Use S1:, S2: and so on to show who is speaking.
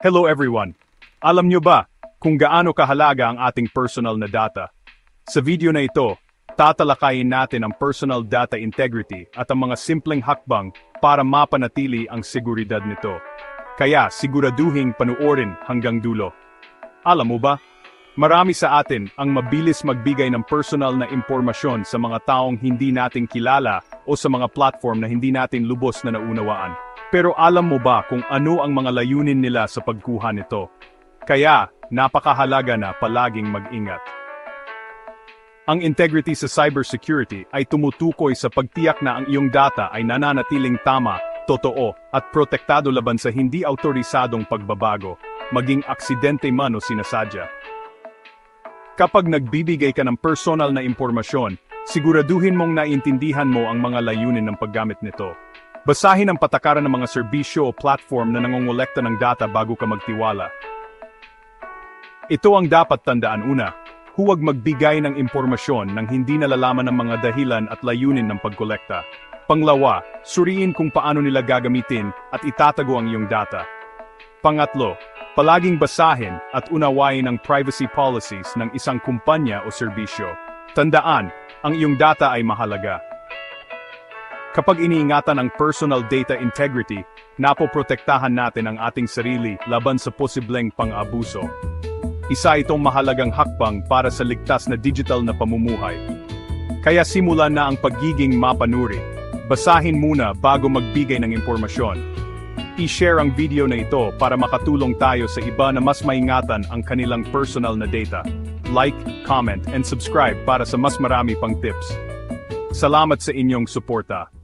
S1: Hello everyone! Alam nyo ba kung gaano kahalaga ang ating personal na data? Sa video na ito, tatalakayin natin ang personal data integrity at ang mga simpleng hakbang para mapanatili ang seguridad nito. Kaya siguraduhing panuorin hanggang dulo. Alam mo ba? Marami sa atin ang mabilis magbigay ng personal na impormasyon sa mga taong hindi natin kilala o sa mga platform na hindi natin lubos na naunawaan. Pero alam mo ba kung ano ang mga layunin nila sa pagkuha nito? Kaya, napakahalaga na palaging mag-ingat. Ang integrity sa cybersecurity ay tumutukoy sa pagtiyak na ang iyong data ay nananatiling tama, totoo, at protektado laban sa hindi autorisadong pagbabago, maging aksidente man o sinasadya. Kapag nagbibigay ka ng personal na impormasyon, siguraduhin mong naintindihan mo ang mga layunin ng paggamit nito. Basahin ang patakaran ng mga serbisyo o platform na nangongolekta ng data bago ka magtiwala. Ito ang dapat tandaan una, huwag magbigay ng impormasyon nang hindi nalalaman ng mga dahilan at layunin ng pagkolekta. Pangalawa, suriin kung paano nila gagamitin at itatago ang iyong data. Pangatlo, palaging basahin at unawain ang privacy policies ng isang kumpanya o serbisyo. Tandaan, ang iyong data ay mahalaga. Kapag iniingatan ang personal data integrity, napoprotektahan natin ang ating sarili laban sa posibleng pang-abuso. Isa itong mahalagang hakbang para sa ligtas na digital na pamumuhay. Kaya simulan na ang pagiging mapanuri. Basahin muna bago magbigay ng impormasyon. I-share ang video na ito para makatulong tayo sa iba na mas maingatan ang kanilang personal na data. Like, comment, and subscribe para sa mas marami pang tips. Salamat sa inyong suporta.